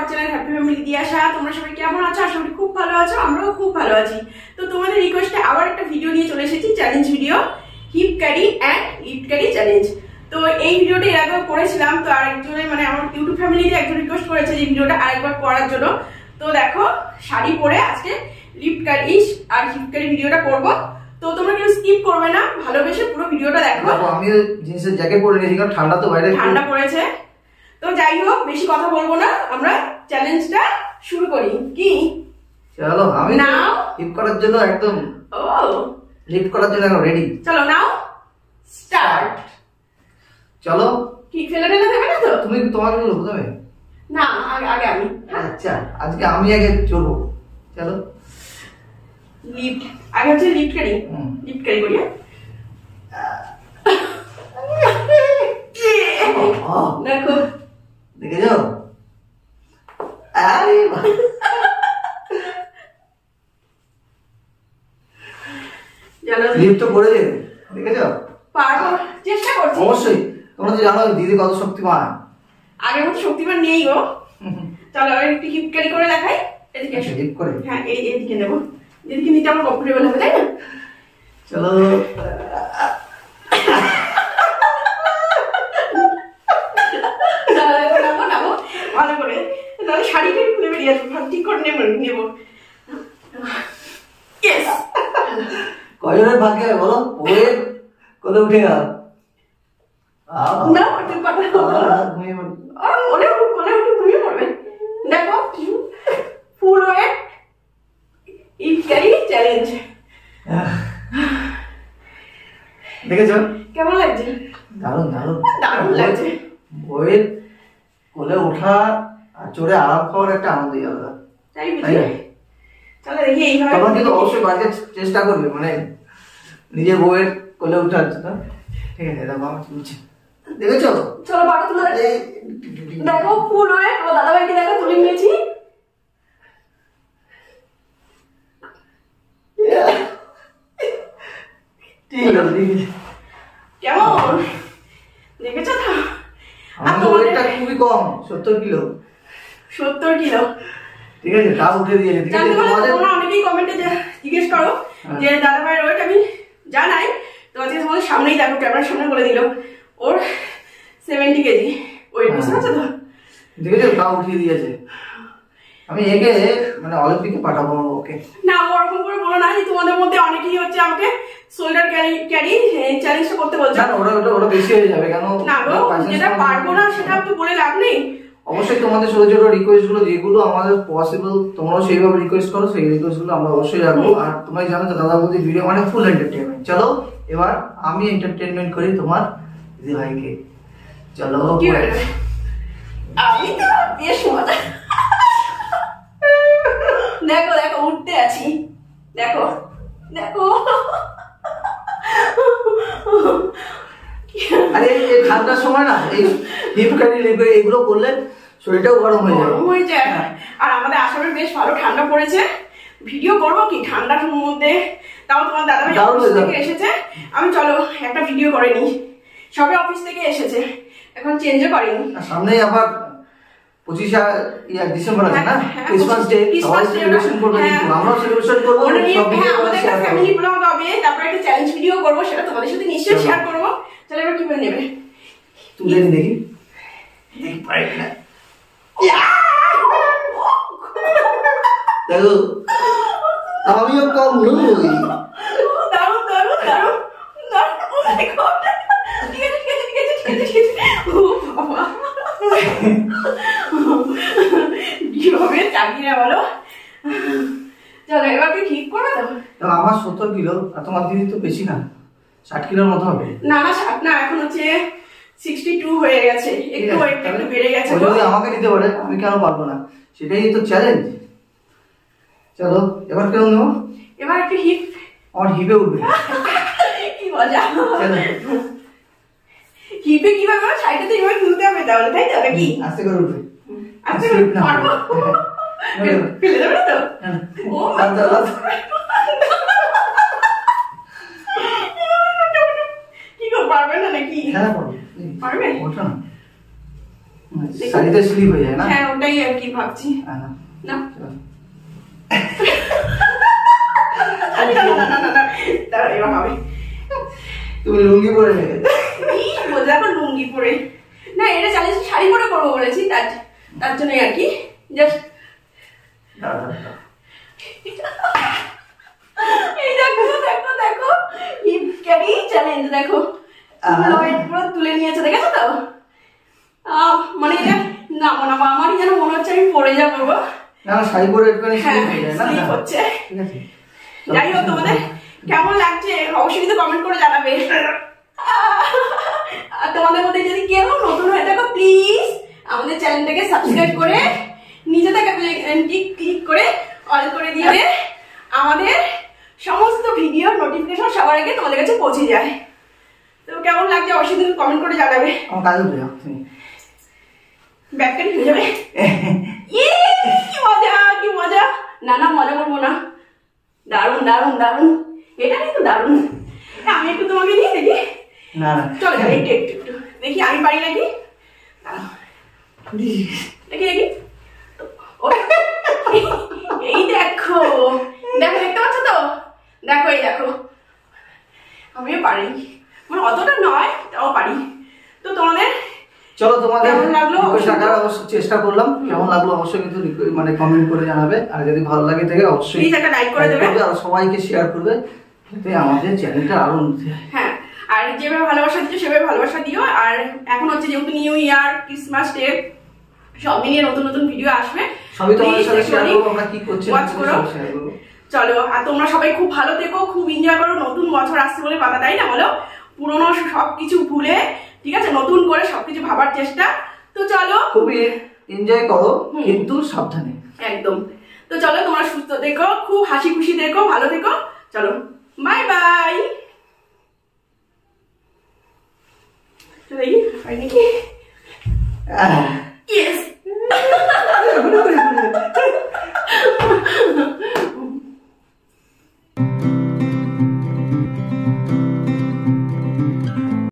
Our channel happy family Diyasha. তোমরা সবাই কেমন আছো? আশা করি খুব ভালো আছো, আমরাও খুব ভালো আছি। তো তোমাদের রিকোয়েস্টে আবার একটা ভিডিও নিয়ে চলে এসেছি, challenge video, hip carry and lift carry challenge. তো এই ভিডিওটা এর আগেও করেছিলাম, তো আরেকজনের মানে আমার ইউটিউব ফ্যামিলিতে একজন রিকোয়েস্ট করেছে যে ভিডিওটা আরেকবার করার জন্য। তো দেখো শাড়ি পরে আজকে লিফট ক্যারি আর হিপ ক্যারি ভিডিওটা করব। তো তোমরা কেউ স্কিপ করবে না, ভালোবেসে পুরো ভিডিওটা দেখো। আমি জিন্সের জ্যাকেট পরে নিয়েছি কারণ ঠান্ডা তো বাইরে, ঠান্ডা পড়েছে। তো যাই হোক, বেশি কথা বলবো না, আমরা চ্যালেঞ্জটা শুরু করি। কি চলো, আমি নাও লিফট করার জন্য একদম লিফট করার জন্য একদম রেডি। চলো নাও স্টার্ট। চলো, কি ফেলে ফেলে দেবে না তো? তুমি তোমাকে বলবো প্রথমে? না, আগে আগে আমি। আচ্ছা, আজকে আমি আগে চলবো। চলো, লিফট আগে হচ্ছে লিফট ক্যারি। লিফট ক্যারি করি। দেখো, দেখেছো? আরে লিফট তো করে দেবে, দেখেছো? পারবো, চেষ্টা করছি অবশ্যই। তোমরা তো জানো দিদি কত শক্তিমান। আগের মতো শক্তিমান নেই গো। চলো আবার একটু হিপ ক্যারি করে দেখাই। এদিকে এসো। লিফট করে, হ্যাঁ এইদিকে নেবো, যেদিকে নিতে আমার কমফোর্টেবল হবে, তাই না? চলো। ভালো করে, তাহলে শাড়িটা খুলে বেরিয়ে আসবো, ঠিক করে নেবো। কয়জনের ভাগ্যে বলো ওয়ে কোথায় উঠে গেল? না, তুই কথা ওলে কোলে উঠে ঘুমিয়ে পড়বে। দেখো ফুল ওয়েট হিপ ক্যারি চ্যালেঞ্জ। দেখেছো কেমন লাগছে? দারুণ দারুণ দারুণ লাগছে। বইয়ের কোলে ওঠা আর চড়ে আরাম খাওয়ার একটা আনন্দই আলাদা, তাই বুঝি? চলো দেখি এইভাবে। তখন কিন্তু অবশ্যই বাড়িতে চেষ্টা করবে, মানে নিজের বউয়ের কোলে উঠার জন্য। ঠিক আছে, দেখো আমার তুলছে, দেখেছো? চলো বাটা তুলে দেখো, ফুল ওয়েট। ও দাদা ভাইকে দেখো তুলে নিয়েছি। ঠিক আছে, কেমন দেখেছো তো? আমার ওয়েটটা খুবই কম, 70 কিলো। 70 কিলো। ঠিক আছে, তা উঠে দিয়েছে। ঠিক আছে, তোমরা অনেকেই কমেন্টে জিজ্ঞেস করো যে দাদা ভাইয়ের ওয়েট আমি জানাই। তো আজকে তোমাদের সামনেই দেখো, ক্যামেরার সামনে বলে দিল ওর 70 কেজি ওয়েট। বুঝতে পারছো তো? দেখেছো, তা উঠিয়ে দিয়েছে। আমি একে মানে অলিম্পিকে পাঠাবো ওকে। না, ওরকম করে বলো না, যে তোমাদের মধ্যে অনেকেই হচ্ছে আমাকে শোল্ডার ক্যারি চ্যালেঞ্জটা করতে বলছে। না, ওটা বেশি হয়ে যাবে। কেন না গো, যেটা পারবো না সেটা তো বলে লাভ নেই। অবশ্যই তোমাদের ছোট ছোট রিকোয়েস্ট গুলো যেগুলো আমাদের পসিবল, তোমরাও সেইভাবে রিকোয়েস্ট করো, সেই রিকোয়েস্ট গুলো আমরা অবশ্যই রাখবো। আর তোমরা জানো তো দাদা বৌদির ভিডিও মানে ফুল এন্টারটেনমেন্ট। চলো এবার আমি এন্টারটেনমেন্ট করি তোমার দিদি ভাইকে। চলো, কি হলো? আমি তো বেশ মজা। দেখো দেখো, উঠতে আছি, দেখো দেখো। আরে এই ঠান্ডার সময় না এই হিপ ক্যারি এগুলো করলে শরীরটাও গরম হয়ে যায়। আর আমাদের আসামে বেশ ভালো ঠান্ডা পড়েছে। ভিডিও করবো কি ঠান্ডার মধ্যে? তাও তোমার দাদা ভাই অফিস থেকে এসেছে, আমি চলো একটা ভিডিও করে নি। সবে অফিস থেকে এসেছে, এখন চেঞ্জও করিনি। সামনেই আবার 25 ডিসেম্বর আছে না, ক্রিসমাস ডে, সবাই সেলিব্রেশন করবে, কিন্তু আমরাও সেলিব্রেশন করব। সব ভিডিও করে শেয়ার করব, ফ্যামিলি ব্লগ হবে, তারপর একটা চ্যালেঞ্জ ভিডিও করব, সেটা তোমাদের সাথে নিশ্চয়ই শেয়ার করব। চলো এবার কি করে নেবে? তুলে দেখি পারি না। দেখো আমিও কম নই। দারুণ দারুণ দারুণ দারুণ। ও মাই গড, ঠিক আছে ঠিক আছে ঠিক আছে ঠিক আছে ঠিক আছে। ও বাবা, কিভাবে চালিয়ে বলো? চলো এবার কি ঠিক করবে তো? আমার 70 কিলো আর তোমার দিদি তো বেশি না, 60 কিলোর মতো হবে। না না 60 না, এখন হচ্ছে 62 হয়ে গেছে, একটু একটু বেড়ে গেছে। যদি আমাকে দিতে পারে আমি কেন পারবো না? সেটাই তো চ্যালেঞ্জ। চলো এবার কেন নেবো? এবার একটু হিপ, আমার হিপে উঠবে। কি মজা। হিপে কিভাবে? সাইডে তো এবার তুলতে হবে তাহলে, তাই তো নাকি? আস্তে করে উঠবে। আস্তে করে পারবো? ফেলে দেবে তো? ও কি গো, পারবে না নাকি? হ্যাঁ পারবে। ওঠো না, শাড়িতে স্লিপ হয়ে যায় না? হ্যাঁ ওটাই আর কি ভাবছি। না না না না না তার এবার হবে। তুমি লুঙ্গি পরে নেবে? বলতে এখন লুঙ্গি পরে না, এটা চ্যালেঞ্জ শাড়ি পরে করবো বলেছি, তার জন্যই আর কি। জাস্ট এই দেখো দেখো দেখো হিপ ক্যারি চ্যালেঞ্জ দেখো, পুরো তুলে নিয়েছে, দেখেছো তো? মানে এটা না মনে হয় আমারই যেন মনে হচ্ছে আমি পরে যাবো। না শাড়ি পরে একটুখানি স্লিপ হয়ে যায় না? স্লিপ হচ্ছে। ঠিক আছে, যাই হোক তোমাদের কেমন লাগছে অবশ্যই কিন্তু কমেন্ট করে জানাবে। আর তোমাদের মধ্যে যদি কেউ নতুন হয়ে থাকো প্লিজ আমাদের চ্যানেলটাকে সাবস্ক্রাইব করে নিচে থাকা ক্লিক করে অল করে দিবে, আমাদের সমস্ত ভিডিও নোটিফিকেশন সবার আগে তোমাদের কাছে পৌঁছে যায়। তো কেমন লাগছে অবশ্যই কিন্তু কমেন্ট করে জানাবে। আমার কাজ উঠে যাও তুমি, ব্যাককাট হয়ে যাবে। কি মজা কি মজা। না না মজা করবো না, দারুন দারুন দারুন, এটা কিন্তু দারুন। আমি একটু তোমাকে দিয়ে দেখি। না না চলো একটু একটু একটু দেখি আমি পারি নাকি, দেখি দেখি। এই দেখো দেখো দেখতে পাচ্ছ তো, দেখো এই দেখো আমিও পারি, মানে অতটা নয় তাও পারি। তো তোমাদের চলো তোমাদের কেমন লাগলো অবশ্যই চেষ্টা করলাম, কেমন লাগলো অবশ্যই কিন্তু মানে কমেন্ট করে জানাবে, আর যদি ভালো লাগে থাকে অবশ্যই প্লিজ একটা লাইক করে দেবে আর সবাইকে শেয়ার করবে যাতে আমাদের চ্যানেলটা আরো উন্নতি হয়। হ্যাঁ আর যেভাবে ভালোবাসা দিচ্ছ সেভাবে ভালোবাসা দিও। আর এখন হচ্ছে যেহেতু নিউ ইয়ার ক্রিসমাস ডে সব মিলিয়ে নতুন নতুন ভিডিও আসবে, সবই তোমাদের সাথে শেয়ার করবো, আমরা কি করছি ওয়াচ করো। চলো আর তোমরা সবাই খুব ভালো থেকো, খুব এনজয় করো, নতুন বছর আসছে বলে কথা, তাই না বলো? পুরোনো সবকিছু ভুলে ঠিক আছে নতুন করে সবকিছু ভাবার চেষ্টা। তো চলো খুবই এনজয় করো কিন্তু সাবধানে একদম। তো চলো তোমরা সুস্থ থেকো, খুব হাসি খুশি থেকো, ভালো থেকো। চলো বাই বাই। দেখি হয় নাকি?